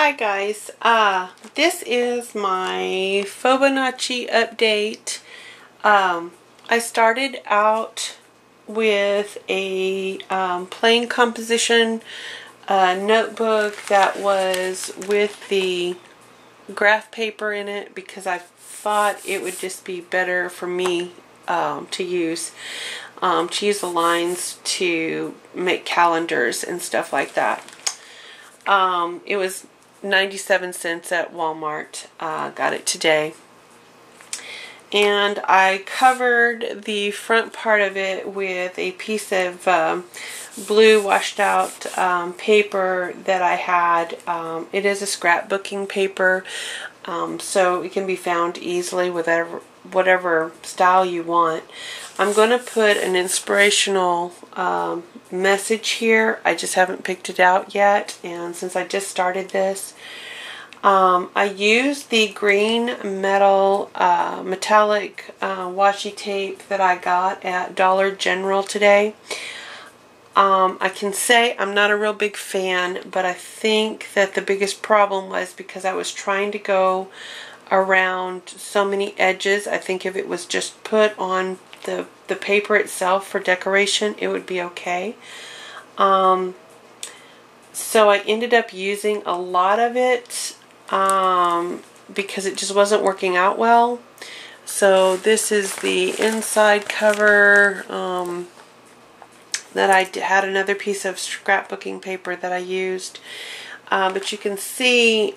Hi guys, this is my Fauxbonichi update. I started out with a plain composition notebook that was with the graph paper in it because I thought it would just be better for me to use the lines to make calendars and stuff like that. It was 97 cents at Walmart. Got it today. And I covered the front part of it with a piece of blue washed out paper that I had. It is a scrapbooking paper, so it can be found easily with whatever style you want. I'm going to put an inspirational message here. I just haven't picked it out yet, and since I just started this, I used the green metal metallic washi tape that I got at Dollar General today. I can say I'm not a real big fan, but I think that the biggest problem was because I was trying to go around so many edges. I think if it was just put on the paper itself for decoration, it would be okay. So I ended up using a lot of it because it just wasn't working out well. So this is the inside cover that I had another piece of scrapbooking paper that I used. But you can see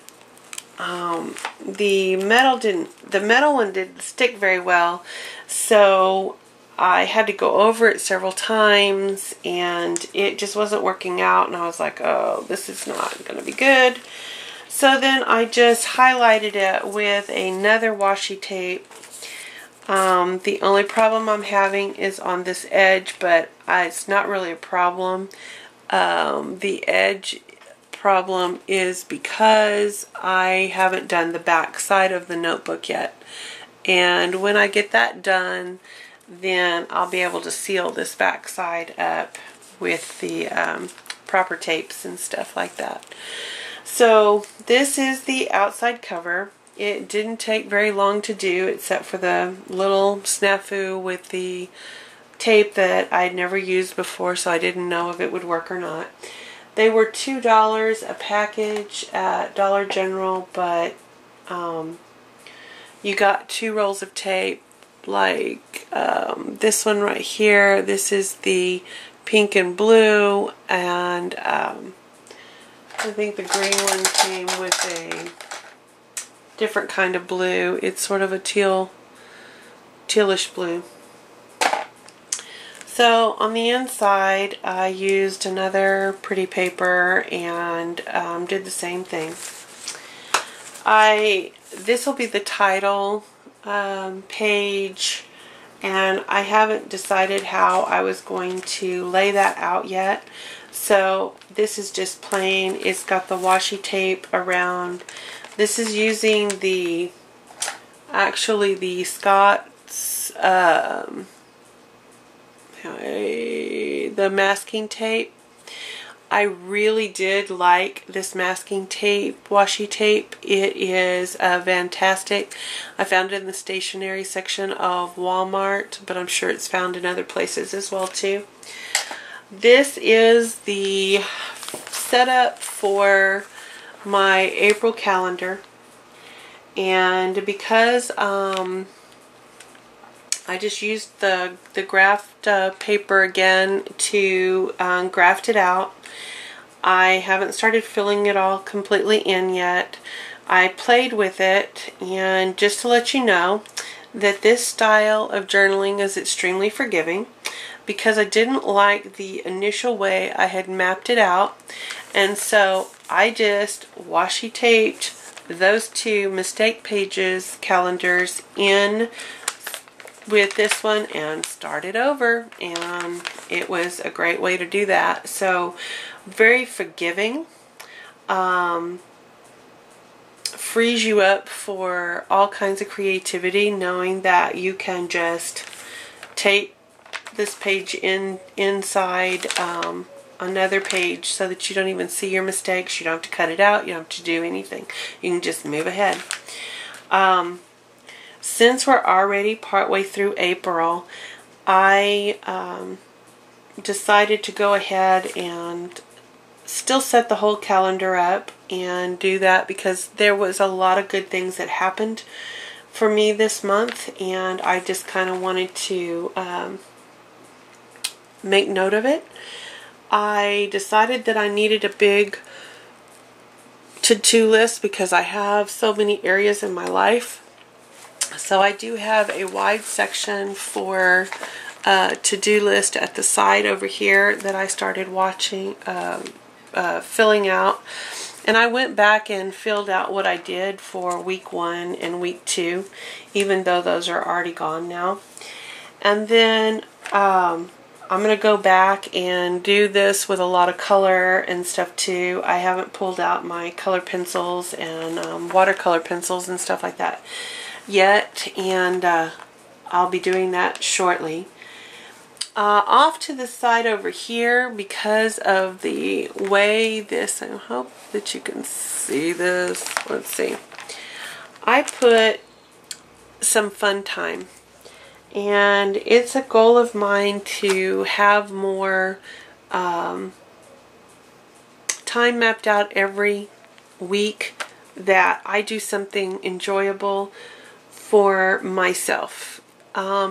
the metal one didn't stick very well, so I had to go over it several times and it just wasn't working out, and I was like, oh, this is not going to be good. So then I just highlighted it with another washi tape. The only problem I'm having is on this edge, but it's not really a problem. The edge problem is because I haven't done the back side of the notebook yet, and when I get that done, then I'll be able to seal this back side up with the proper tapes and stuff like that. So this is the outside cover. It didn't take very long to do, except for the little snafu with the tape that I'd never used before, so I didn't know if it would work or not. They were $2 a package at Dollar General, but you got 2 rolls of tape, like this one right here. This is the pink and blue, and I think the green one came with a different kind of blue. It's sort of a tealish blue. So on the inside, I used another pretty paper and did the same thing. This will be the title page, and I haven't decided how I was going to lay that out yet. So this is just plain. It's got the washi tape around. This is using the Scott's the masking tape. I really did like this masking tape, washi tape. It is fantastic. I found it in the stationery section of Walmart, but I'm sure it's found in other places as well too. This is the setup for my April calendar, and because I just used the graft paper again to graft it out. I haven't started filling it all completely in yet. I played with it, and just to let you know that this style of journaling is extremely forgiving, because I didn't like the initial way I had mapped it out, and so I just washi taped those 2 mistake pages calendars in with this one and started over, and it was a great way to do that. So very forgiving, frees you up for all kinds of creativity, knowing that you can just tape this page inside another page so that you don't even see your mistakes. You don't have to cut it out. You don't have to do anything. You can just move ahead. Since we're already partway through April, I decided to go ahead and still set the whole calendar up and do that because there was a lot of good things that happened for me this month, and I just kind of wanted to make note of it. I decided that I needed a big to-do list because I have so many areas in my life. So I do have a wide section for to-do list at the side over here that I started filling out. And I went back and filled out what I did for week 1 and week 2, even though those are already gone now. And then I'm going to go back and do this with a lot of color and stuff too. I haven't pulled out my color pencils and watercolor pencils and stuff like that yet, and I'll be doing that shortly. Off to the side over here, because of the way this, I hope that you can see this. Let's see. I put some fun time, and it's a goal of mine to have more time mapped out every week that I do something enjoyable for myself.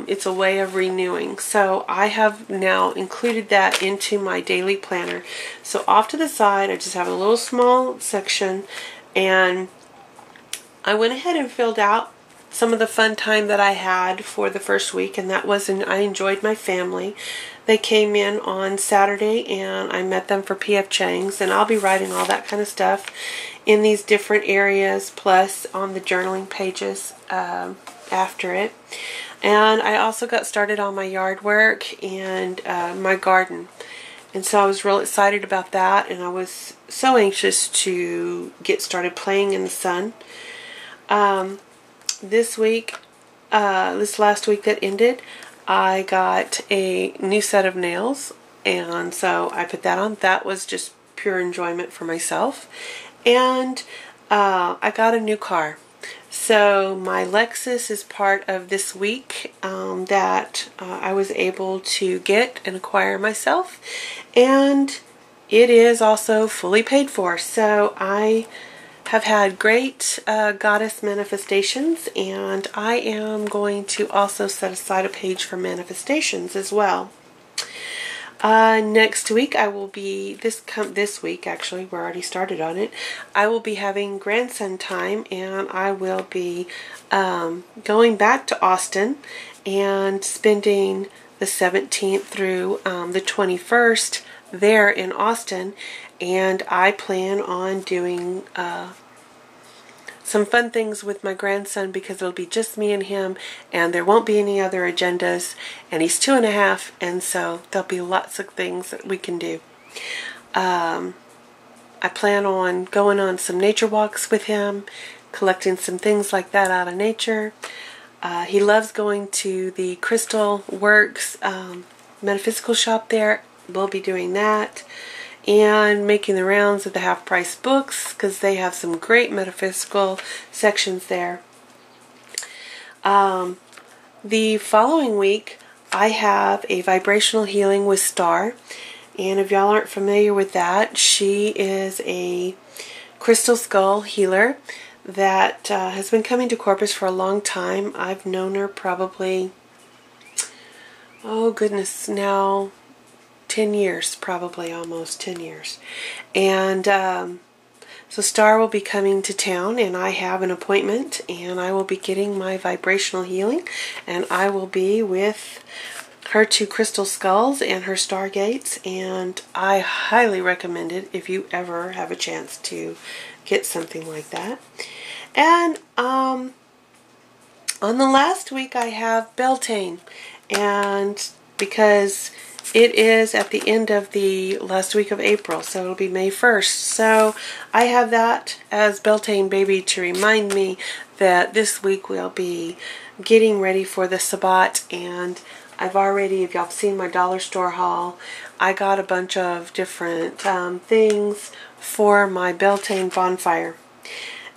It's a way of renewing. So I have now included that into my daily planner. So off to the side, I just have a little small section, and I went ahead and filled out some of the fun time that I had for the first week, and that was I enjoyed my family. They came in on Saturday, and I met them for P.F. Chang's, and I'll be writing all that kind of stuff in these different areas, plus on the journaling pages after it. And I also got started on my yard work and my garden. And so I was real excited about that, and I was so anxious to get started playing in the sun. This last week that ended, I got a new set of nails, and so I put that on. That was just pure enjoyment for myself. And I got a new car. So my Lexus is part of this week that I was able to get and acquire myself, and it is also fully paid for. So I have had great goddess manifestations, and I am going to also set aside a page for manifestations as well. Next week I will be, this week actually, we're already started on it, I will be having grandson time, and I will be going back to Austin and spending the 17th through the 21st there in Austin, and I plan on doing some fun things with my grandson because it'll be just me and him, and there won't be any other agendas, and he's 2.5, and so there'll be lots of things that we can do. I plan on going on some nature walks with him, collecting some things like that out of nature. He loves going to the Crystal Works metaphysical shop there. We'll be doing that. And making the rounds of the half-price books because they have some great metaphysical sections there. The following week, I have a vibrational healing with Star. And if y'all aren't familiar with that, she is a crystal skull healer that has been coming to Corpus for a long time. I've known her probably, oh goodness, now 10 years, probably almost 10 years. And so Star will be coming to town, and I have an appointment, and I will be getting my vibrational healing, and I will be with her 2 crystal skulls and her stargates, and I highly recommend it if you ever have a chance to get something like that. And on the last week I have Beltane, and because it is at the end of the last week of April, so it'll be May 1st. So I have that as Beltane Baby to remind me that this week we'll be getting ready for the Sabbat, and I've already, if y'all have seen my dollar store haul, I got a bunch of different things for my Beltane bonfire.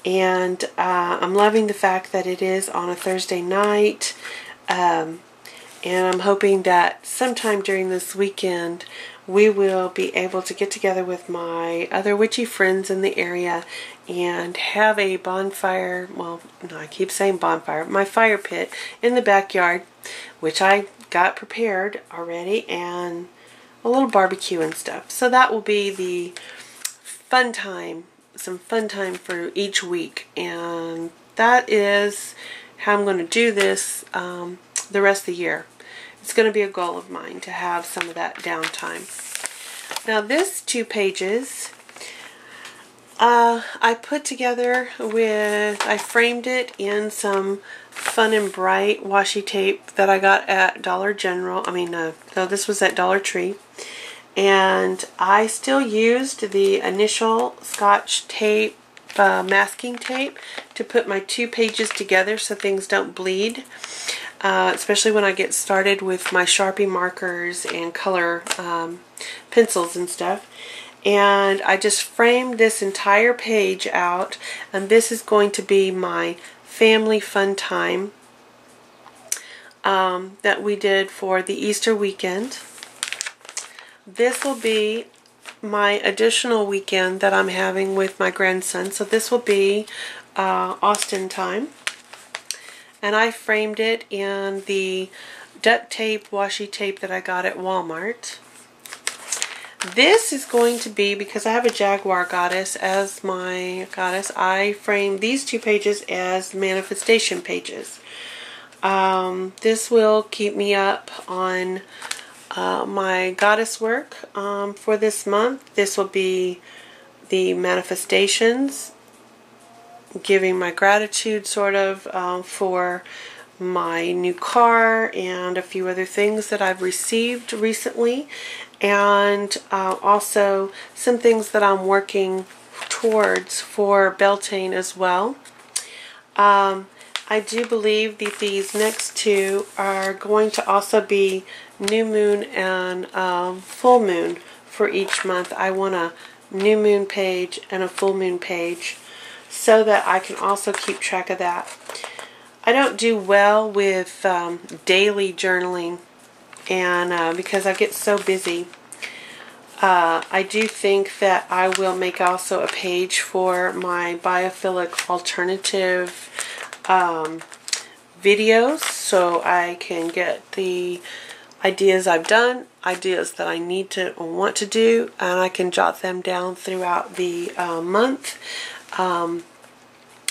And I'm loving the fact that it is on a Thursday night. And I'm hoping that sometime during this weekend we will be able to get together with my other witchy friends in the area and have a bonfire. Well, no, I keep saying bonfire. My fire pit in the backyard, which I got prepared already, and a little barbecue and stuff. So that will be the fun time, some fun time for each week, and that is how I'm going to do this the rest of the year. It's going to be a goal of mine to have some of that downtime. Now this 2 pages I put together with, I framed it in some Fun and Bright washi tape that I got at Dollar General. So this was at Dollar Tree. And I still used the initial Scotch tape, masking tape, to put my 2 pages together so things don't bleed. Especially when I get started with my Sharpie markers and color pencils and stuff. And I just framed this entire page out, and this is going to be my family fun time that we did for the Easter weekend. This will be my additional weekend that I'm having with my grandson. So this will be Austin time. And I framed it in the duct tape, washi tape that I got at Walmart. This is going to be, because I have a Jaguar goddess as my goddess, I framed these 2 pages as manifestation pages. This will keep me up on my goddess work for this month. This will be the manifestations, giving my gratitude sort of for my new car and a few other things that I've received recently, and also some things that I'm working towards for Beltane as well. I do believe that these next 2 are going to also be new moon and full moon for each month. I want a new moon page and a full moon page so that I can also keep track of that. I don't do well with daily journaling, and because I get so busy. I do think that I will make also a page for my biophilic alternative videos, so I can get the ideas I've done, ideas that I need to or want to do, and I can jot them down throughout the month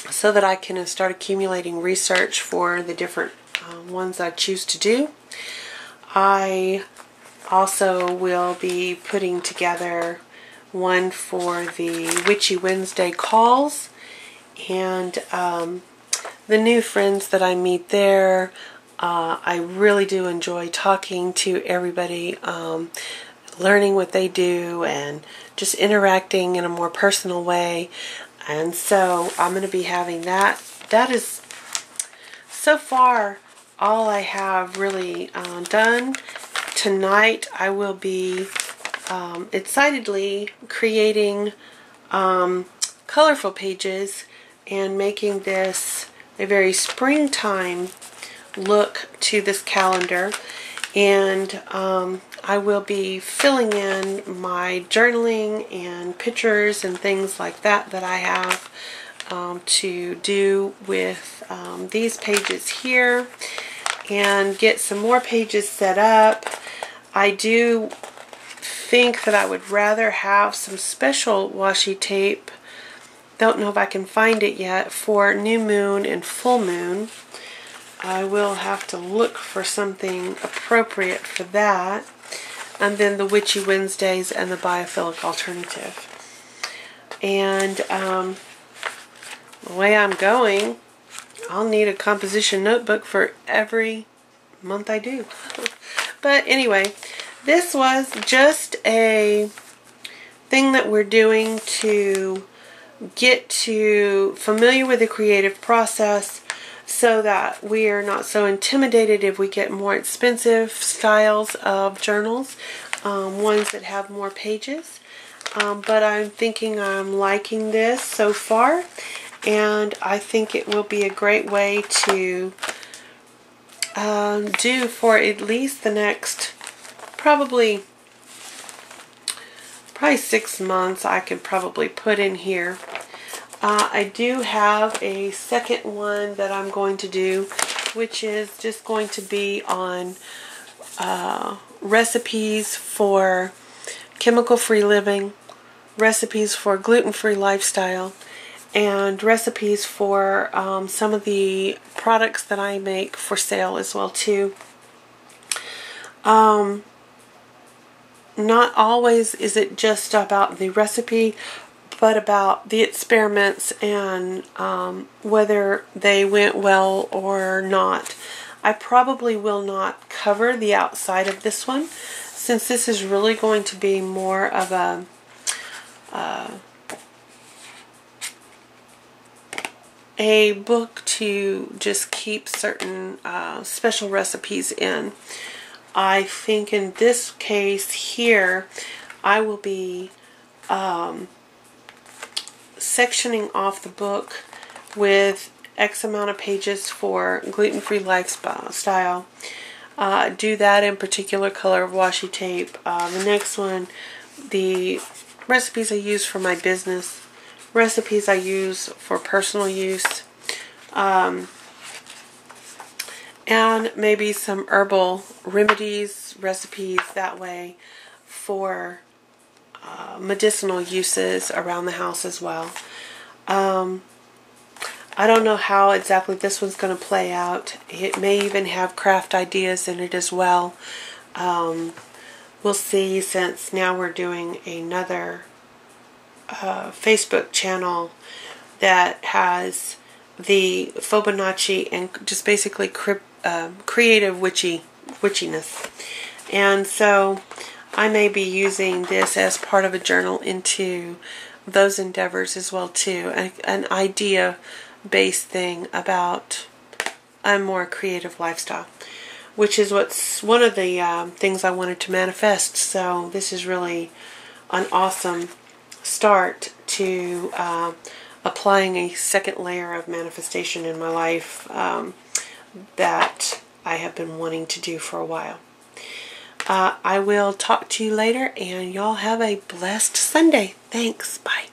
so that I can start accumulating research for the different ones I choose to do. I also will be putting together one for the Witchy Wednesday calls, and the new friends that I meet there. I really do enjoy talking to everybody, learning what they do, and just interacting in a more personal way. And so I'm going to be having that. That is so far all I have really done. Tonight I will be excitedly creating colorful pages and making this a very springtime look to this calendar. And I will be filling in my journaling and pictures and things like that that I have to do with these pages here, and get some more pages set up. I do think that I would rather have some special washi tape, don't know if I can find it yet, for new moon and full moon. I will have to look for something appropriate for that. And then the Witchy Wednesdays and the Biophilic Alternative. And the way I'm going, I'll need a composition notebook for every month I do. But anyway, this was just a thing that we're doing to get familiar with the creative process, so that we are not so intimidated if we get more expensive styles of journals, ones that have more pages. But I'm thinking I'm liking this so far, and I think it will be a great way to do for at least the next probably 6 months. I could probably put in here. I do have a second one that I'm going to do, which is just going to be on recipes for chemical-free living, recipes for gluten-free lifestyle, and recipes for some of the products that I make for sale as well too. Not always is it just about the recipe, but about the experiments and whether they went well or not. I probably will not cover the outside of this one, since this is really going to be more of a book to just keep certain special recipes in. I think in this case here, I will be sectioning off the book with X amount of pages for gluten-free lifestyle. Do that in particular color of washi tape. The next one, the recipes I use for my business, recipes I use for personal use, and maybe some herbal remedies, recipes that way for medicinal uses around the house as well. I don't know how exactly this one's going to play out. It may even have craft ideas in it as well. We'll see, since now we're doing another Facebook channel that has the Fauxbonichi and just basically creative witchiness. And so I may be using this as part of a journal into those endeavors as well too. An idea-based thing about a more creative lifestyle, which is what's one of the things I wanted to manifest. So this is really an awesome start to applying a second layer of manifestation in my life that I have been wanting to do for a while. I will talk to you later, and y'all have a blessed Sunday. Thanks. Bye.